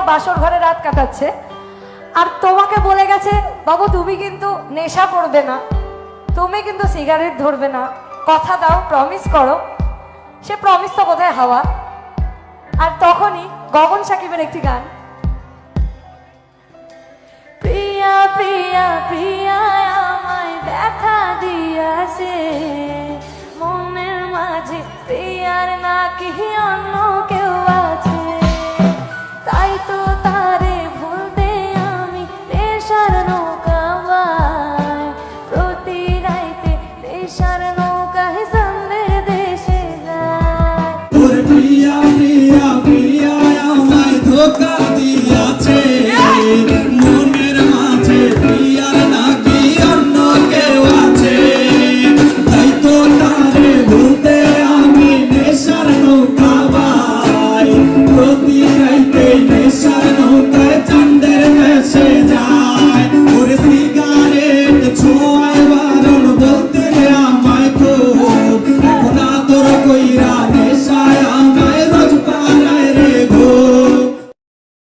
বাসর ঘরে রাত কাটাচ্ছে, আর তোমাকে বলে গেছে বাবু তুমি কিন্তু নেশা করবে না, তুমি কিন্তু সিগারেট ধরবে না, কথা দাও, প্রমিস করো। সে প্রমিস তো কোথায় হাওয়া। আর তখনই গগন সাকিবের একটি গান, প্রিয়া প্রিয়া প্রিয়া আমায় ব্যথা দিয়াছে, মনের মাঝে প্রিয়ার নাকি অন্য কেউ আছে, তাই তো তারে ভুলতে আমি নেশার নৌকা বাই, প্রতি রাইতে নেশার নৌকায় সন্ধ্যের দেশে যায়। তোর প্রিয়া প্রিয়া প্রিয়া আমায় ধোকা দিয়াছে, মনের মাঝে প্রিয়ার নাকি অন্য কেউ আছে, তাই তো তারে ভুলতে আমি নেশার নৌকা বাই, প্রতি রাইতে নেশার নৌকায় চাঁদের দেশে যাই।